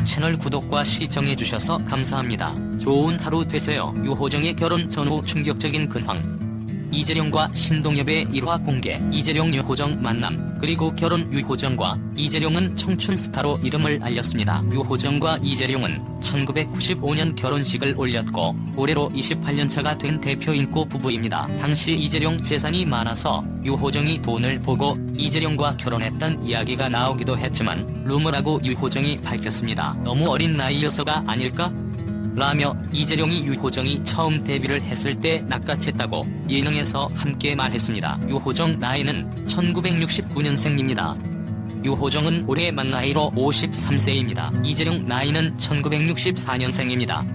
채널 구독과 시청해주셔서 감사합니다. 좋은 하루 되세요. 유호정의 결혼 전후 충격적인 근황. 이재룡과 신동엽의 1화 공개. 이재룡 유호정 만남 그리고 결혼. 유호정과 이재룡은 청춘 스타로 이름을 알렸습니다. 유호정과 이재룡은 1995년 결혼식을 올렸고 올해로 28년차가 된 대표 인고 부부입니다. 당시 이재룡 재산이 많아서 유호정이 돈을 보고 이재룡과 결혼했던 이야기가 나오기도 했지만 루머라고 유호정이 밝혔습니다. 너무 어린 나이여서가 아닐까? 라며 이재룡이 유호정이 처음 데뷔를 했을 때 낚아챘다고 예능에서 함께 말했습니다. 유호정 나이는 1969년생입니다. 유호정은 올해 만 나이로 53세입니다. 이재룡 나이는 1964년생입니다.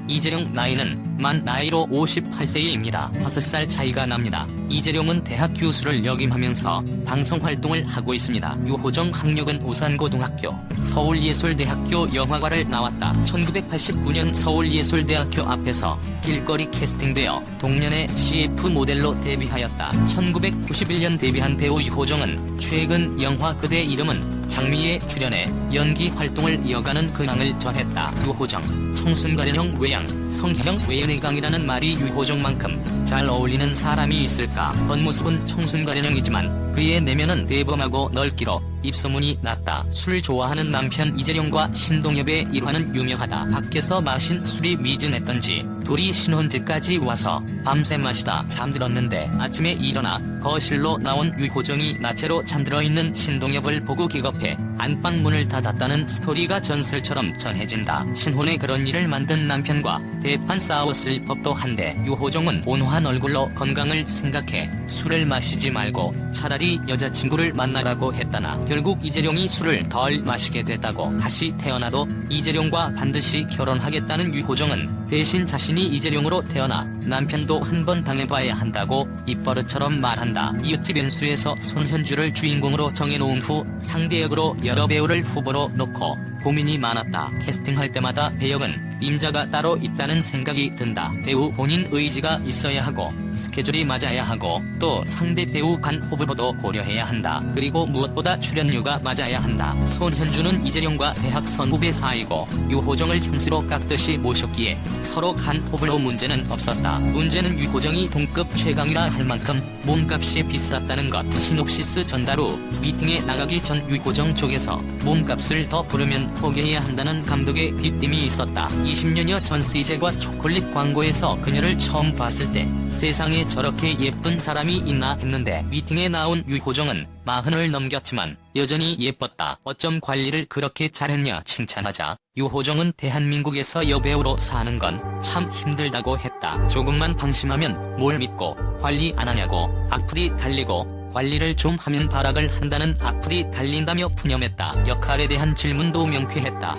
이재룡 나이는 만 나이로 58세입니다. 5살 차이가 납니다. 이재룡은 대학 교수를 역임하면서 방송 활동을 하고 있습니다. 유호정 학력은 오산고등학교, 서울예술대학교 영화과를 나왔다. 1989년 서울예술대학교 앞에서 길거리 캐스팅되어 동년의 CF 모델로 데뷔하였다. 1991년 데뷔한 배우 유호정은 최근 영화 그대 이름은 장미에 출연해 연기 활동을 이어가는 근황을 전했다. 유호정, 청순가련형 외양, 성형 외연의 강이라는 말이 유호정만큼 잘 어울리는 사람이 있을까? 겉모습은 청순가련형이지만 그의 내면은 대범하고 넓기로 입소문이 났다. 술 좋아하는 남편 이재룡과 신동엽의 일화는 유명하다. 밖에서 마신 술이 미진했던지 둘이 신혼집까지 와서 밤새 마시다 잠들었는데 아침에 일어나 거실로 나온 유호정이 나체로 잠들어 있는 신동엽을 보고 기겁해 안방 문을 닫았다는 스토리가 전설처럼 전해진다. 신혼에 그런 일을 만든 남편과 대판 싸웠을 법도 한데 유호정은 온화한 얼굴로 건강을 생각해 술을 마시지 말고 차라리 여자친구를 만나라고 했다나 결국 이재룡이 술을 덜 마시게 됐다고. 다시 태어나도 이재룡과 반드시 결혼하겠다는 유호정은 대신 자신이 이재룡으로 태어나 남편도 한 번 당해봐야 한다고 입버릇처럼 말한다. 이웃집 연수에서 손현주를 주인공으로 정해놓은 후 상대 역으로 여러 배우를 후보로 놓고 고민이 많았다. 캐스팅할 때마다 배역은 임자가 따로 있다는 생각이 든다. 배우 본인 의지가 있어야 하고 스케줄이 맞아야 하고 또 상대 배우 간 호불호도 고려해야 한다. 그리고 무엇보다 출연료가 맞아야 한다. 손현주는 이재룡과 대학 선후배 사이고 유호정을 형수로 깎듯이 모셨기에 서로 간 호불호 문제는 없었다. 문제는 유호정이 동급 최강이라 할 만큼 몸값이 비쌌다는 것. 시놉시스 전달 후 미팅에 나가기 전 유호정 쪽에서 몸값을 더 부르면 포기해야 한다는 감독의 귀띔이 있었다. 20년여 전 CJ과 초콜릿 광고에서 그녀를 처음 봤을 때 세상에 저렇게 예쁜 사람이 있나 했는데 미팅에 나온 유호정은 40을 넘겼지만 여전히 예뻤다. 어쩜 관리를 그렇게 잘했냐 칭찬하자 유호정은 대한민국에서 여배우로 사는 건 참 힘들다고 했다. 조금만 방심하면 뭘 믿고 관리 안 하냐고. 악플이 달리고 관리를 좀 하면 발악을 한다는 악플이 달린다며 푸념했다. 역할에 대한 질문도 명쾌했다.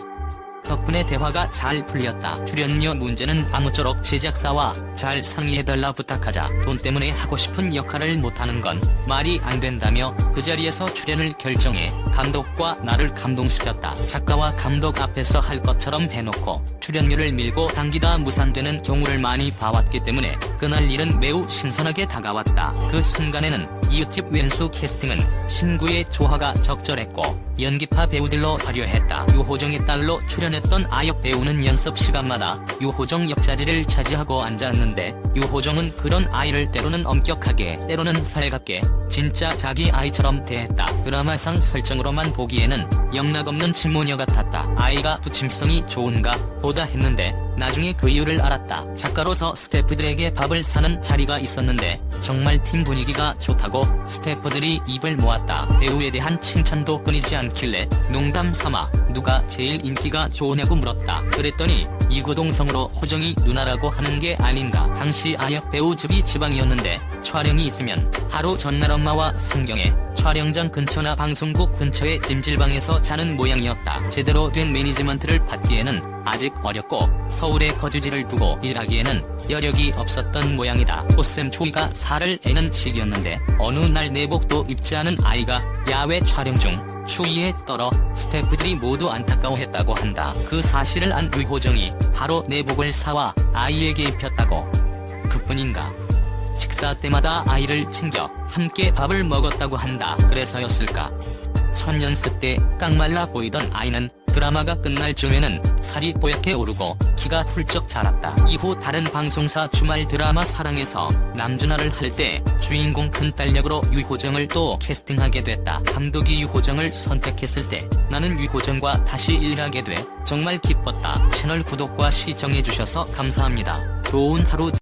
덕분에 대화가 잘 풀렸다. 출연료 문제는 아무쪼록 제작사와 잘 상의해달라 부탁하자 돈 때문에 하고 싶은 역할을 못하는 건 말이 안 된다며 그 자리에서 출연을 결정해 감독과 나를 감동시켰다. 작가와 감독 앞에서 할 것처럼 해놓고 출연료를 밀고 당기다 무산되는 경우를 많이 봐왔기 때문에 그날 일은 매우 신선하게 다가왔다. 그 순간에는 이웃집 왼수 캐스팅은 신구의 조화가 적절했고 연기파 배우들로 화려했다. 유호정의 딸로 출연했던 아역 배우는 연습 시간마다 유호정 옆자리를 차지하고 앉았는데 유호정은 그런 아이를 때로는 엄격하게 때로는 살갑게 진짜 자기 아이처럼 대했다. 드라마상 설정으로만 보기에는 영락없는 친모녀 같았다. 아이가 부침성이 좋은가 보다 했는데 나중에 그 이유를 알았다. 작가로서 스태프들에게 밥을 사는 자리가 있었는데 정말 팀 분위기가 좋다고 스태프들이 입을 모았다. 배우에 대한 칭찬도 끊이지 않길래 농담 삼아 누가 제일 인기가 좋으냐고 물었다. 그랬더니 이구동성으로 호정이 누나라고 하는 게 아닌가. 당시 아역 배우집이 지방이었는데 촬영이 있으면 하루 전날 엄마와 상경해 촬영장 근처나 방송국 근처의 찜질방에서 자는 모양이었다. 제대로 된 매니지먼트를 받기에는 아직 어렸고 서울에 거주지를 두고 일하기에는 여력이 없었던 모양이다. 꽃샘 초이가 살을 애는 시기였는데 어느 날 내복도 입지 않은 아이가 야외 촬영 중 추위에 떨어 스태프들이 모두 안타까워했다고 한다. 그 사실을 안 유호정이 바로 내복을 사와 아이에게 입혔다고. 그뿐인가? 식사 때마다 아이를 챙겨 함께 밥을 먹었다고 한다. 그래서였을까? 첫 연습 때 깡말라 보이던 아이는 드라마가 끝날 즈음에는 살이 뽀얗게 오르고 키가 훌쩍 자랐다. 이후 다른 방송사 주말 드라마 사랑에서 남준하를 할 때 주인공 큰딸 역으로 유호정을 또 캐스팅하게 됐다. 감독이 유호정을 선택했을 때 나는 유호정과 다시 일하게 돼 정말 기뻤다. 채널 구독과 시청해주셔서 감사합니다. 좋은 하루